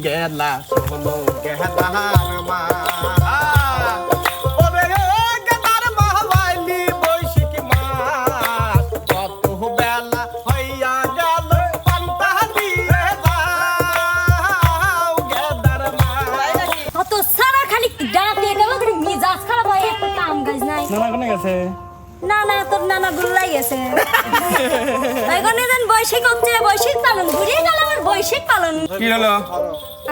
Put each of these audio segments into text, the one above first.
গেলা শোনো গেলার মা নানা তোর নানা গুল্লাই গেছে এখানে যেন বৈশাখ হচ্ছে বৈশাখ পালন ঘুরিয়ে গেল আমার বৈশাখ পালন কি হলো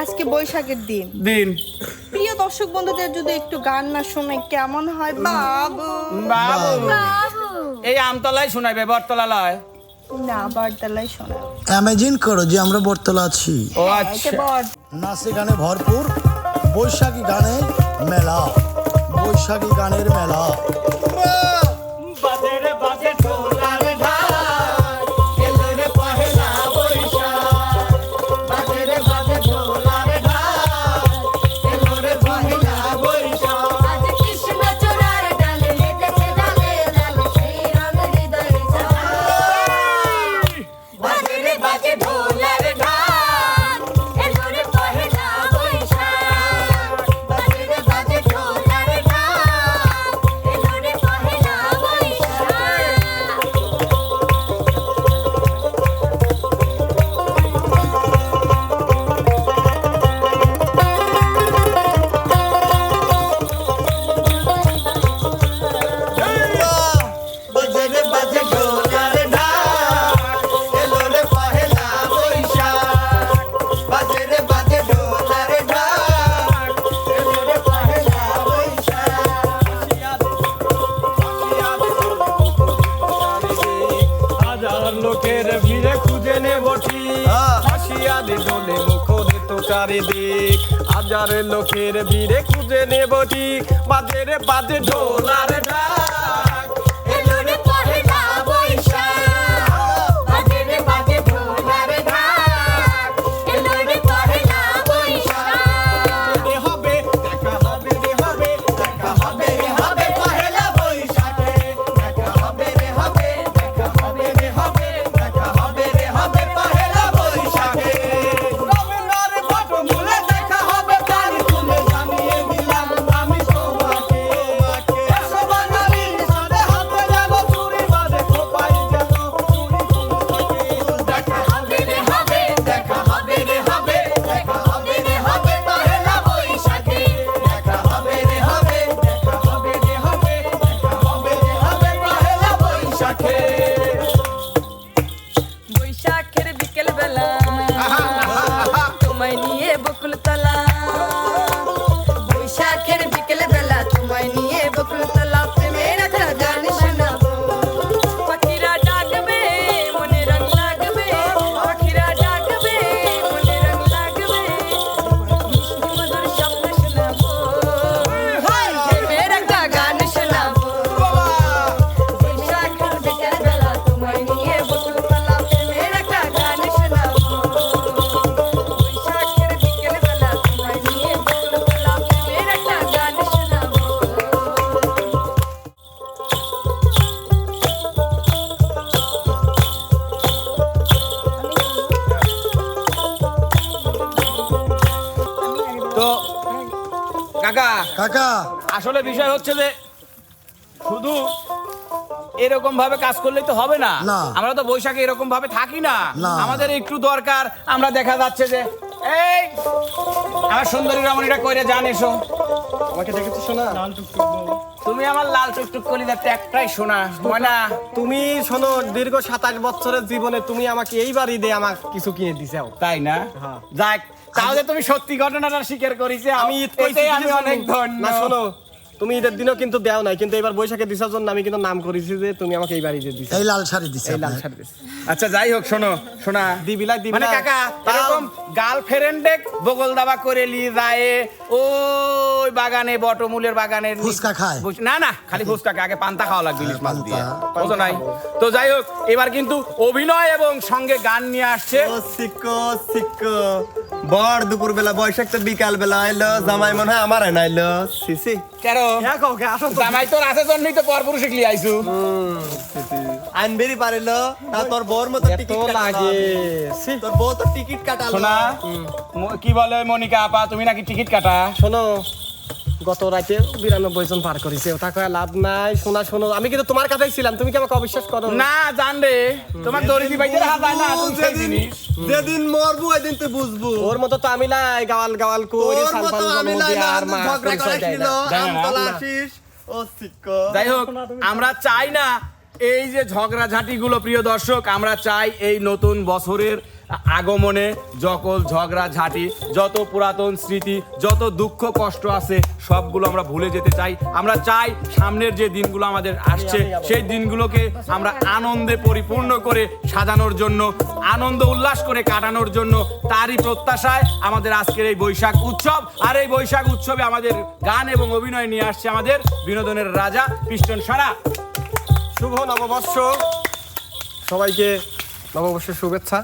আজকে বৈশাখের দিন দিন প্রিয় দর্শক বন্ধুদের যদি একটু গান না শুনে কেমন হয় বাবু বাবু বাবু এই আমতলায় শোনাইবে বটতলা লয় না বারতালাই শোনা ইমাজিন করো যে আমরা বটতলা আছি ও এটা আচ্ছা বর নাচে গানে ভরপুর বৈশাখী গানে মেলা বৈশাখী গানের মেলা বাজে রে বাজে ঢোলার ঢাক এলো রে পহেলা বৈশাখ বাজে রে বাজে ঢোলার ঢাক এলো রে পহেলা বৈশাখ আজ কৃষ্ণ চূড়ার ডালে লেগেছে ডালে ডালে সেই রঙ হৃদয়ে যায় বাজে রে বাজে ঢোলার ঢাক এলো রে পহেলা বৈশাখ বাজে রে বাজে ঢোলার ঢাক এলো রে পহেলা বৈশাখ বাজে রে বাজে ঢোলার ঢাক এলো রে পহেলা বৈশাখ বাজে রে বাজে ঢোলার ঢাক এলো রে পহেলা বৈশাখ হাজার লোকের ভিড়ে খুঁজে নেবটি হাসিয়া দোলে মুখরে তো চারিদিক হাজার লোকের ভিড়ে খুঁজে নেবটি বাজে রে বাজে ঢোলার ঢাক এলো রে পহেলা বৈশাখ বাজে রে বাজে ঢোলার ঢাক এলো রে পহেলা বৈশাখ রে হবে দেখা হবে রে হবে দেখা হবে রে হবে পহেলা বৈশাখে দেখা হবে রে হবে দেখা হবে রে হবে দেখা হবে রে হবে পহেলা বৈশাখে রবীন্দ্রনাথ বটমূলে দেখা হবে প্রাণ খুলে জানিয়ে দিলাম আমি তোমাকে এসো বাঙালির সাথে হাতে যাব চুরি বাজে খোপাই যেন চুরি চুরি দেখা হবে রে হবে দেখা হবে রে হবে দেখা হবে রে হবে পহেলা বৈশাখে দেখা হবে রে হবে দেখা হবে রে হবে দেখা হবে রে হবে পহেলা বৈশাখে বৈশাখের বিকেল বেলা তোমায় নিয়ে বকুল তলা বৈশাখের বিকেল বেলা তোমায় নিয়ে বকুল তলা প্রেমের একটা গান শোনাবো পাখিরা ডাকবে মনে রং লাগবে পাখিরা ডাকবে মনে রং লাগবে মিষ্টি মধুর শব্দ শোনাবো প্রেমের একটা গান শোনাবো বৈশাখের বিকেল বেলা তোমায় নিয়ে বকুল তলা প্রেমের একটা গান শোনাবো বৈশাখের বিকেল বেলা তোমায় নিয়ে বকুল তলা প্রেমের একটা গান শোনাবো তো কাকা কাকা আসলে বিষয় হচ্ছে যে শুধু এরকম ভাবে কাজ করলেই তো হবে না না। আমরা তো বৈশাখে এরকম ভাবে থাকি না না। আমাদের একটু দরকার আমরা দেখা যাচ্ছে যে এই আমার সুন্দরী রমণীটা কইরে জান এসো আমাকে দেখেছো শোনা তুমি আমার লাল টুকটুক কলিজার একটাই শোনা ময়না তুমি শোনো দীর্ঘ 27 বছরের জীবনে তুমি আমাকে এইবারই দিয়ে আমাকে কিছু কিনে দিছাও তাই না হ্যাঁ। যাক তাহলে তুমি সত্যি ঘটনাটা স্বীকার করেছে আমি ঈদ কইছি এটাই আমি অনেক ধন্য না শোনো তুমি ঈদের দিনও কিন্তু দেও নাই কিন্তু এবার বৈশাখে দিছার জন্য আমি কিন্তু নাম করেছি যে তুমি আমাকে এইবারই দিয়ে দিছো এই লাল শাড়ি দিছে এই লাল আপনার। শাড়ি দিছো। আচ্ছা যাই হোক শোনো শোনা দিবিলাই মানে কাকা এরকম গার্লফ্রেন্ডে বগল দাবা করে নিয়ে যায় ওই বাগানে বটমূলের বাগানের ফুচকা খায়? না না খালি ফুচকা খায়, আগে পান্তা খাওয়া লাগবে ইলিশ মাছ দিয়ে পান্তা। বুঝো নাই তো যাই হোক এবার কিন্তু অভিনয় এবং সঙ্গে গান নিয়ে আসছে ও সিক্কো সিক্কো বড় দুপুর বেলা বৈশাখ তো বিকাল বেলা আইলো জামাই মনে হয় আমার আইলো সিসি কেন আসো তো। জামাই তোর আছে জন্যই তো পরপুরুষ শিখলি আইছু আনবেরি পারিল তা তোর বউর মতো এত টিকিট লাগে ছি। তোর বউ তো টিকিট কাটালো শোনা কি বলে মনিকা আপা তুমি নাকি টিকিট কাটা? শোনো গত রাতে 92 জন পার করেছে ওটা কয়ে লাভ নাই। শোনা শোনো আমি কিন্তু তোমার কাছেই ছিলাম, তুমি কি আমাকে অবিশ্বাস করো? না জান রে তোমার দড়ি বাইতে রাখা যায় না তুমি সেই জিনিস। যেদিন মরবো ওই দিন তুই বুঝবো ওর মতো তো আমি লাই গাওয়াল গাওয়াল করে তোর সালফাল মতো আমি জন্ম দিয়ে লাইলা আর মা ঝগড়া পরিচয় দেয় করাইছিল না। দেয় না, আমতলা না। আসিস ও সিক্ক যাই হোক আমরা চাই না এই যে ঝগড়াঝাটি গুলো, প্রিয় দর্শক, আমরা চাই এই নতুন বছরের আগমনে সকল ঝগড়াঝাটি, যত পুরাতন স্মৃতি, যত দুঃখ কষ্ট আছে সবগুলো আমরা ভুলে যেতে চাই। আমরা চাই সামনের যে দিনগুলো আমাদের আসছে সেই দিনগুলোকে আমরা আনন্দে পরিপূর্ণ করে সাজানোর জন্য, আনন্দ উল্লাস করে কাটানোর জন্য, তারই প্রত্যাশায় আমাদের আজকের এই বৈশাখ উৎসব। আর এই বৈশাখ উৎসবে আমাদের গান এবং অভিনয় নিয়ে আসছে আমাদের বিনোদনের রাজা পিস্টন সারা। শুভ নববর্ষ, সবাইকে নববর্ষের শুভেচ্ছা।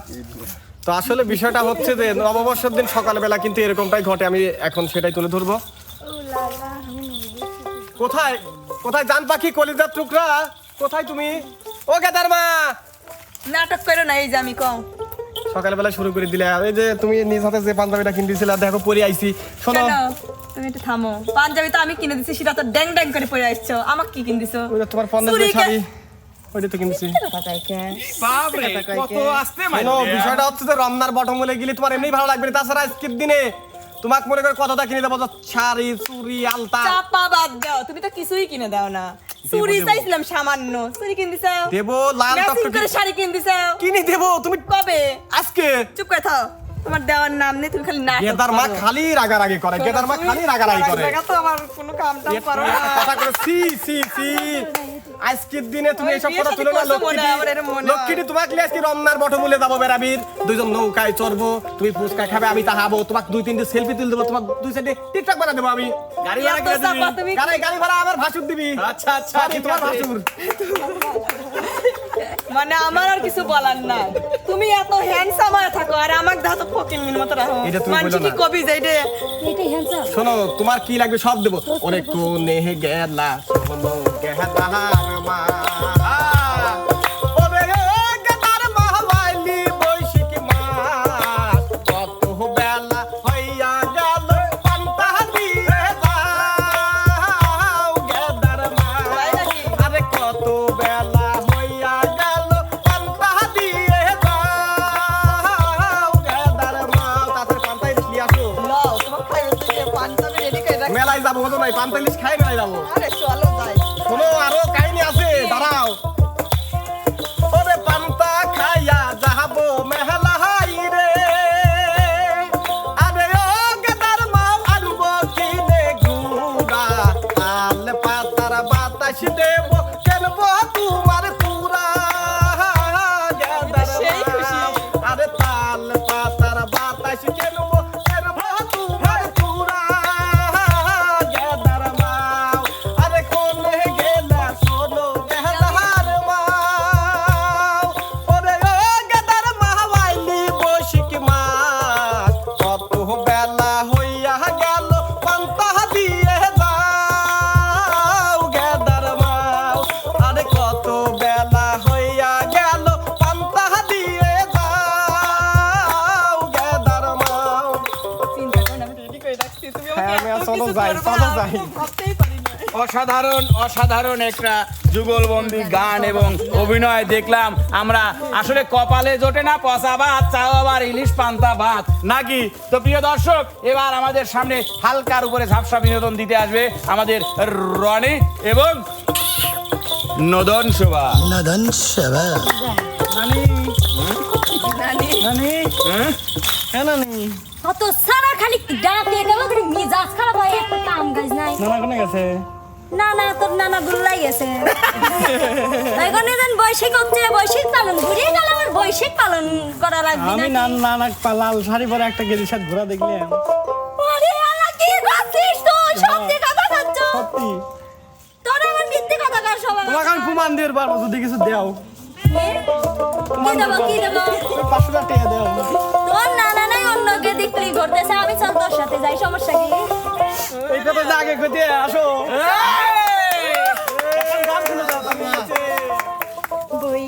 তো আসলে বিষয়টা হচ্ছে যে নববর্ষের দিন সকালবেলা কিন্তু এরকমটাই ঘটে, আমি এখন সেটাই তুলে ধরবো। কোথায় কোথায় জান পাখি কলিজার টুকরা, কোথায় তুমি? ও গেদার মা, নাটক করো না, এই যে আমি কম। সকালবেলা শুরু করে দিলে। এই যে তুমি নিজ হাতে যে পাঞ্জাবিটা কিনতেছিলে দেখো পরে আইছি। শোনো কেন তুমি একটু থামো, পাঞ্জাবি তো আমি কিনে দিছি, সেটা তো ড্যাং ড্যাং করে পরে আসছো, আমাকে কি কিনে দিছো? ওই যে তোমার পণ্যের যে চুরি কে- শাড়ি ওইটা তো কিনছি। বাপরে কত আসতে শোনো বিষয়টা হচ্ছে যে রমনার বটমূলে গেলে তোমার এমনি ভালো লাগবে না, তাছাড়া আজকের দিনে তোমাকে মনে করে কতটা কিনে দেবো, শাড়ি চুড়ি আলতা চাপা বাদ দাও, তুমি তো কিছুই কিনে দাও না। চুরি দেবো। চাইছিলাম সামান্য, চুরি কিনে দিছো। দেবো লাল ম্যাচিং টকটকে করে শাড়ি কিনে দিছো। কিনে দেবো তুমি কবে? আজকে। চুপ করে থাও, তোমার দেওয়ার নাম নেই, তুমি খালি নাটক গেদার মা করো। খালি রাগারাগি করে, গেদার মা খালি রাগারাগি করে। জায়গা তো আমার কোনো কাম টাম করো না। কথা করে সি সি সি আজকের দিনে তুমি ওই এইসব বিয়ের কথা সাথে তুলো না। করছো মনে হয়, আমার এরম মনে হয়। লক্ষ্মীটি তোমাকে নিয়ে আজকে রমনার বটমূলে যাবো বেড়াবির, দুইজন নৌকায় চড়বো, তুমি ফুচকা খাবে আমি তাহাবো, তোমাকে 2-3টে সেলফি তুলে দেবো, তোমার 2 সাইডে টিকটক বানা দেবো আমি। গাড়ি ভাড়া এত করে দিবি? চাপা তুমি গাড়ি ভাড়া আবার ভাসুর দিবি। আচ্ছা আচ্ছা সবই ঠিক তোমার আছে। ভাসুর। মানে আমার আর কিছু বলার নাই, তুমি এত হ্যান্ডসাম হয়ে থাকো আর আমাকে দাও তো ফকিন্নির মতো রাখো। এটা তুমি মানুষ বলো কি না। কবি যাইডে এটাই হ্যান্ডসাম। শোনো তোমার কি লাগবে সব দেবো। অনেক কোনে গেলা শোনো গেহার মা, ওরে গেদার মা হওয়াইলি বৈশাখ মাস, কত বেলা হইয়া গেল পান্তা দিয়ে যাও গেদার মা। তাই নাকি? আরে কত বেলা হইয়া গেল পান্তা দিয়ে যাও গেদার মা। তাড়াতাড়ি পান্তা নিয়ে আসো। লও তোমার খাই হচ্ছে পাঞ্জাবি রেডি করে রাখ। মেলায় যাবো হতো নাই, পান্তালিশ খাই মেলায় যাবো। আরে চলো যাই। শোনো আরো কাহিনী আছে, দাঁড়াও। ওরে পান্তা খাইয়া যাবো মেহলাই রে, আরে ও গেদার মা আনবো কিনে গুড়া, আল পাতার বাতাস দেব কেনবো তোমার পুরা গেদার সেই খুশি। মা। আরে তাল পাতার বাতাস কেনবো তোমার পুরা গেদার মা। আরে কোনে গেলা শোনো গেদার মা, ওরে ও গেদার মা হওয়াইলি বৈশাখ মাস, কত বেলা হইয়া গেল পান্তা দিয়ে যাও গেদার মা। আরে কত বেলা হইয়া গেল পান্তা দিয়ে যাও গেদার মা। চিন্তা করো না, আমি রেডি করে রাখছি, তুমি আমাকে হ্যাঁ, আমি আর এত চলো কিছু যাই, করবা, চলো যাই। আমি ভাবতেই পারি না। অসাধারণ একটা যুগলবন্দি গান এবং অভিনয় দেখলাম আমরা। আসলে কপালে জোটে না পচা ভাত, চাও আবার ইলিশ পান্তা ভাত নাকি? তো প্রিয় দর্শক, এবার আমাদের সামনে হালকার উপরে ঝাপসা বিনোদন দিতে আসবে আমাদের রনি এবং নদন শোভা। নদন সেবা কত সারা খালি ডাকে গেল খালি মিজাজ খারাপ হয়, একটা কাম কাজ নাই। না তোর নানা গুল্লাই গেছে। এখন এদিন বৈশাখ হচ্ছে, বৈশাখ পালন ঘুরিয়ে গেল, আমার বৈশাখ পালন করা লাগবে আমি নাকি? নানা লাল শাড়ি পরে একটা গেরির সাথে ঘোরা দেখলে আরে আল্লাহ, কি করছিস তুই? সত্যি কথা বলছ? সত্যি তোর আমার মিথ্যে কথা কার সবাই? তোমাকে আমি প্রমাণ দিয়ে পারবো যদি কিছু দেও। কি দেবো? 500 টাকা দেও। তোর নানা নাই অন্যকে দিকলি ঘুরতেছে, আমি চল তোর সাথে যাই, সমস্যা কি? এই কথা যে আগে কইতে আসো। বই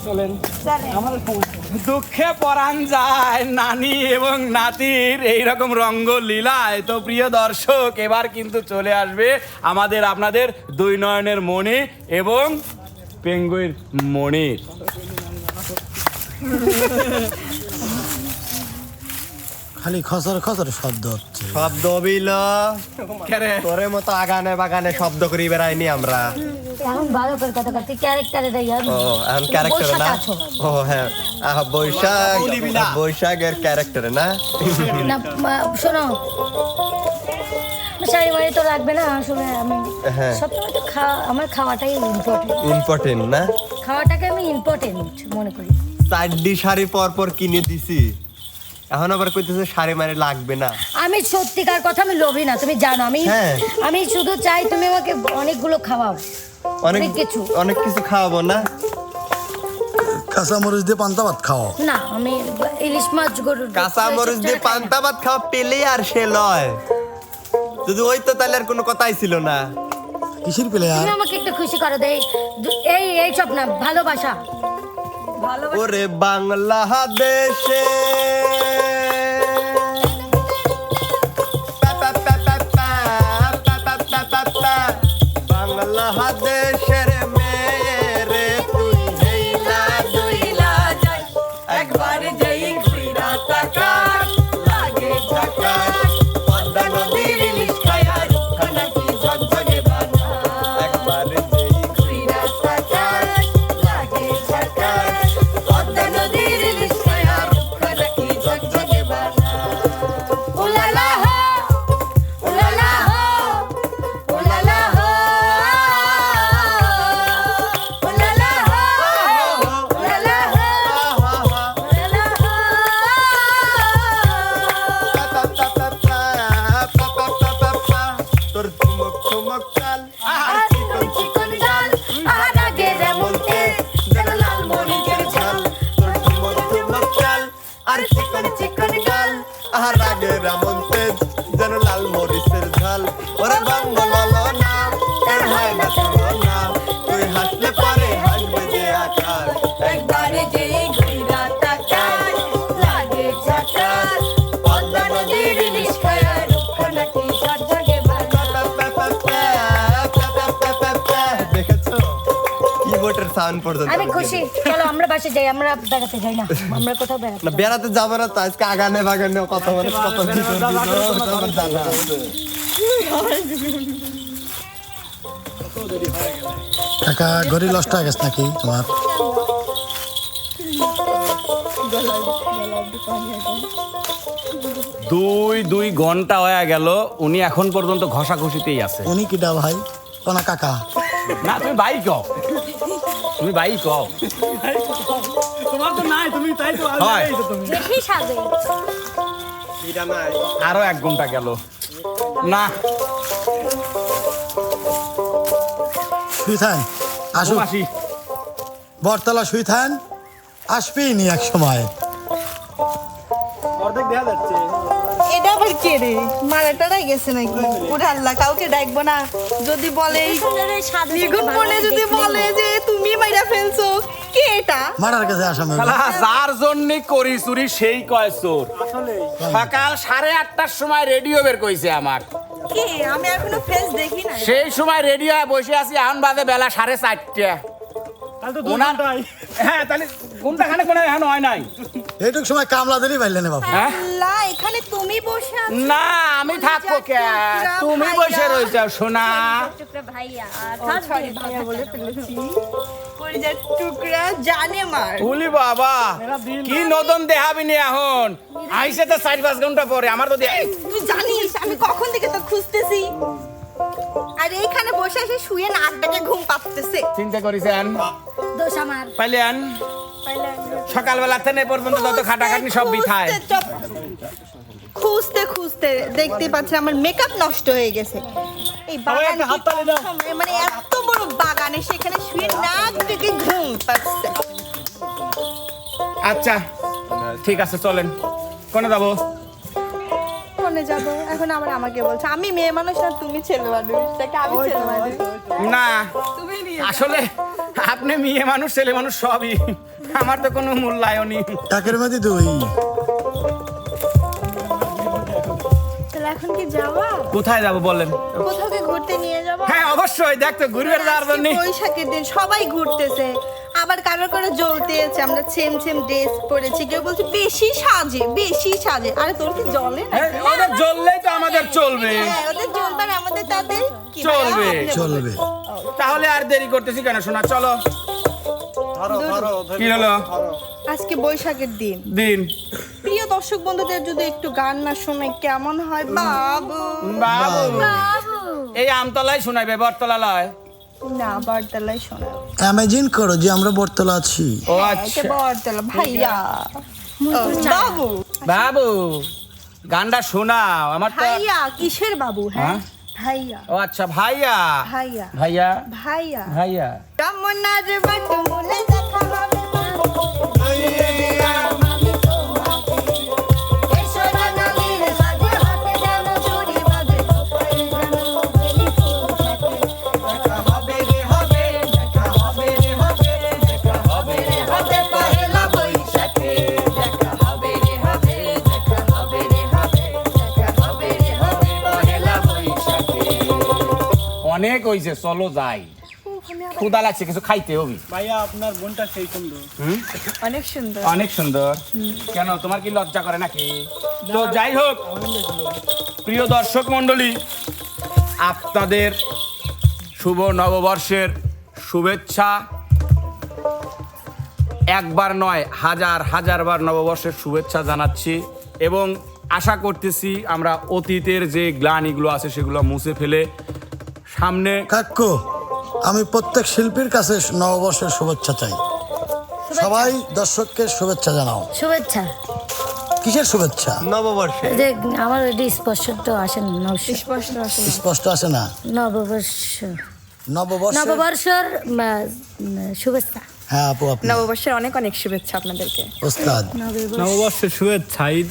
চলেন আমাদের সমস্যা দুঃখে পরাণ যায় নানি এবং নাতির এইরকম রঙ্গলীলায়। তো প্রিয় দর্শক, এবার কিন্তু চলে আসবে আমাদের আপনাদের দুই নয়নের মণি এবং পেঙ্গুইর মণির। খালি খসর খসর শব্দ হচ্ছে। শব্দ বিল কেরে তোরে মতো আগানে বাগানে শব্দ করি বেড়াইনি আমরা। এখন ভালো করে কথা করতে ক্যারেক্টারে ও এখন ক্যারেক্টারে না? ও হ্যাঁ, বৈশাখের ক্যারেক্টারে না? না শোনো, শাড়ি মাড়ি তো লাগবে না আসলে। আমি হ্যাঁ। সবসময় তো আমার খাওয়াটাই ইম্পর্টেন্ট। ইম্পর্টেন্ট না? খাওয়াটাকে আমি ইম্পর্টেন্ট মনে করি। চারটি শাড়ি পর পর কিনে দিছি, এখন আবার কইতেছে শাড়ি মারি লাগবে না। আমি সত্যিকার কথা, আমি লোভী না, তুমি জানো। হ্যাঁ। আমি শুধু চাই তুমি আমাকে অনেকগুলো খাওয়াও, অনেক কিছু খাওয়াবো না? কাঁচা মরিচ দিয়ে পান্তা ভাত খাও। না আমি ইলিশ মাছ গরুর কাঁচা মরিচ দিয়ে পান্তা ভাত খাওয়া পেলে আর সে লয়, যদি ওই তো তাহলে আর কোনো কথাই ছিল না। কিসের প্লেয়ার? তুমি আমাকে একটু খুশি করো দে। এই সব না, ভালোবাসা। ওরে বাংলাদেশে বাংলাদেশের মেয়েরে তুই হেইলা দুইলা যাই, একবার যেই ঘুইরা তাকাস লাগে ঝাকাস, পদ্মা নদীর ইলিশ খায়া রূপখানা কি ঝকঝকে বানা, একবার যেই ঘুইরা তাকাস লাগে ঝাকাস, পদ্মা নদীর ইলিশ খায়া রূপখানা কি ঝকঝকে বানা। উলালা হো, উলালা হো, উলালা হো, উলালা হো, উলালা হো, উলালা হো। তোর চুমক চুমক চাল আর চিকন চিকন গাল, আর আগের এমন তেজ, যেন লাল মরিচের ঝাল। তোর চুমক চুমক চাল আর চিকন চিকন গাল, আর আগে রামন তেজ যেন লাল মরিচের ঝাল। ওরে বাংলা না এর হয় না তুলনা, তুই হাসলে পরে হাসবে যে আকাশ, একবারে যেই ঘুইরা তাকাস লাগে ঝাকাস, পদ্মা নদীর ইলিশ খায়া রূপখানা কি ঝকঝকে বানা। দেখেছো কিবোর্ডের সাউন্ড পর্যন্ত? আমি খুশি, চলো আমরা বাসে যাই। আমরা বেড়াতে যাই না, আমরা কোথাও বেড়াতে না বেড়াতে যাবো না তো, আজকে আগানে বাগানে কত মানুষ কত ভিতর জানা আছে। কাকা ঘড়ি লসটা গেছে নাকি তোমার? দুই ঘন্টা হয়ে গেল, উনি এখন পর্যন্ত ঘষাঘষিতেই আছে। উনি কিটা ভাই? কোনা কাকা? না তুমি ভাই কও, তুমি ভাই কও। তোমার তো নাই, তুমি তাই তো হয়। এই তো তুমি বেশি সাজে। আরো 1 ঘন্টা গেল না। শুই থান, আসুক আসি। বরতলা শুই থান, আসবেই নি এক সময়। অর্ধেক দেখা যাচ্ছে। এটা আবার কে রে? মারা টারাই গেছে নাকি? ওরে আল্লাহ, কাউকে ডাকবো না। যদি বলে নিগুণ মনে যদি বলে যে তুমি মাইরা ফেলছো, কে এটা? মারার কাছে আসামি হইলো। শালা যার জন্য করি চুরি সেই কয় চোর। সকাল 8:30টার সময় রেডিও বের কইছে আমার, কে? আমি এখনো ফেস দেখি না। সেই সময় রেডিও বসে আছি, এখন বাজে বেলা 4:30। তাহলে তো 2 ওনার ঘন্টাই। হ্যাঁ, তাহলে ঘুমটা খানে কোনো এখন হয় নাই। এইটুক সময় কামলা দিলি পাইলেন বাবু। হ্যাঁ আল্লাহ, এখানে তুমি বসে আছো। না, আমি থাকবো কে? তুমি বসে রয়েছো সোনা। টুকরা ভাইয়া সরি ভাইয়া বলে ফেলেছি। কলিজার টুকরা জানে মার। উলি বাবা, কি নতুন দেখাবি নি এখন? আইসে তো 4-5 ঘন্টা পরে। আমার তো তুই জানিস আমি কখন থেকে তো খুঁজতেছি, আর এইখানে বসে এসে শুয়ে নাক ডেকে ঘুম পাচ্ছে। চিন্তা করেছেন দোষ আমার। পাইলেন? সকালবেলা থেকে পর্যন্ত যত খাটাখাটনি সব বিথায়। খুঁজতে খুঁজতে দেখতে পাচ্ছি আমার মেকআপ নষ্ট হয়ে গেছে। এই বাগানে কি কম সময়ে, মানে এত বড় বাগানে সেখানে শুয়ে নাক ডেকে ঘুম পাচ্ছে। আচ্ছা ঠিক আছে, চলেন। কোনে যাবো? কোনে যাব এখন? আবার আমাকে বলছো আমি মেয়ে মানুষ না তুমি ছেলে মানুষ? তাকে আমি ছেলে মানুষ। না তুমি নিয়ে আসলে আপনি মেয়ে মানুষ ছেলে মানুষ সবই, আমার তো কোনো মূল্যায়নই। একের মধ্যে দুই। তাহলে এখন কি যাবা? কোথায় যাব বলেন? কোথাও কি ঘুরতে নিয়ে যাবা? হ্যাঁ অবশ্যই, দেখতে ঘুরবে যাওয়ার জন্য। আজকে বৈশাখের দিন সবাই ঘুরতেছে, আবার কারো কারো জ্বলতে আছে, আমরা সেম সেম ড্রেস পরেছি, কেউ বলছে বেশি সাজে বেশি সাজে। আরে তোর কি জ্বলে না? ওদের জ্বললেই তো আমাদের চলবে। হ্যাঁ, ওদের জ্বলবার আমাদের তাদের কি চলবে। ভাইয়া, আপনি বলুন। চলবে। তাহলে আর দেরি করতেছি কেন শোনা, চলো। ধরো ধরো কি হলো? আজকে বৈশাখের দিন, দিন প্রিয় দর্শক বন্ধুদের যদি একটু গান না শুনে কেমন হয় বাবু? বাবু বাবু এই আমতলায় শোনাইবে, বটতলা লয়। না, বরতলায় শোনাও। ইমাজিন করো যে আমরা বটতলা আছি। ও এটা আচ্ছা, বরতলা ভাইয়া। ও, বাবু বাবু গানটা শোনাও আমার তো। ভাইয়া কিসের বাবু? হ্যাঁ হ্যাঁ? ভাইয়া ও আচ্ছা, ভাইয়া ভাইয়া ভাইয়া ভাইয়া ভাইয়া কামনার বাটু মুলে দেখা হবে দেখা হবে রে হবে, দেখা হবে রে হবে, দেখা হবে রে হবে পহেলা বৈশাখে। দেখা হবে রে হবে, দেখা হবে রে হবে, দেখা হবে রে হবে পহেলা বৈশাখে। অনেক হইছে, চলো যাই, ক্ষুধা লাগছে, কিছু খাইতে হবে। ভাইয়া আপনার বোনটা সেই সুন্দর। অনেক সুন্দর। অনেক সুন্দর। কেন তোমার কি লজ্জা করে নাকি? তো যাই হোক, প্রিয় দর্শক মণ্ডলী, আপনাদের শুভ নববর্ষের শুভেচ্ছা। একবার নয়, হাজার হাজার বার নববর্ষের শুভেচ্ছা জানাচ্ছি এবং আশা করতেছি আমরা অতীতের যে গ্লানিগুলো আছে সেগুলো মুছে ফেলে সামনে কাকু, আমি প্রত্যেক শিল্পীর কাছে নববর্ষের শুভেচ্ছা চাই। সবাই দর্শককে শুভেচ্ছা জানাও। শুভেচ্ছা। কিসের শুভেচ্ছা? নববর্ষে যে আমার এটি স্পষ্ট তো আসেন না, স্পষ্ট আছে। স্পষ্ট আছে না? নববর্ষ, নববর্ষ। নববর্ষর শুভেচ্ছা। হ্যাঁ আপু, আপনি নববর্ষের অনেক অনেক শুভেচ্ছা আপনাদেরকে। ওস্তাদ। নববর্ষের শুভেচ্ছা, ঈদ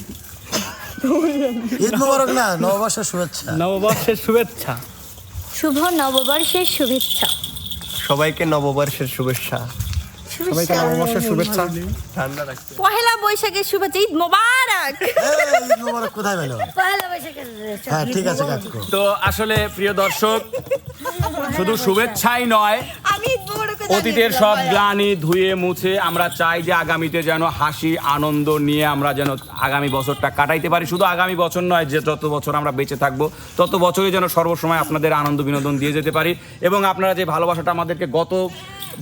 মোবারক না, নববর্ষের শুভেচ্ছা। নববর্ষের শুভেচ্ছা। শুভ নববর্ষের শুভেচ্ছা। সবাইকে নববর্ষের শুভেচ্ছা। সবাইকে নববর্ষের শুভেচ্ছা। ঠান্ডা রাখতে। পহেলা বৈশাখের শুভেচ্ছা, ঈদ মোবারক। এই, ঈদ মোবারক কোথায় পেল? পয়লা বৈশাখের হ্যাঁ ঠিক আছে কাকু। তো আসলে প্রিয় দর্শক, শুধু শুভেচ্ছাই নয়, আমি ঈদ মোবারক অতীতের সব গ্লানি ধুয়ে মুছে আমরা চাই যে আগামীতে যেন হাসি আনন্দ নিয়ে আমরা যেন আগামী বছরটা কাটাইতে পারি। শুধু আগামী বছর নয়, যে যত বছর আমরা বেঁচে থাকবো তত বছরই যেন সর্বসময় আপনাদের আনন্দ বিনোদন দিয়ে যেতে পারি এবং আপনারা যে ভালোবাসাটা আমাদেরকে গত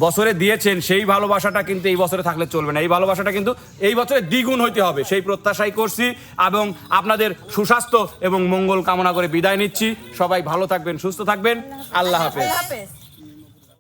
বছরে দিয়েছেন সেই ভালোবাসাটা কিন্তু এই বছরে থাকলে চলবে না। এই ভালোবাসাটা কিন্তু এই বছরে দ্বিগুণ হইতে হবে, সেই প্রত্যাশাই করছি এবং আপনাদের সুস্বাস্থ্য এবং মঙ্গল কামনা করে বিদায় নিচ্ছি। সবাই ভালো থাকবেন, সুস্থ থাকবেন। আল্লাহ হাফেজ। হাফেজ।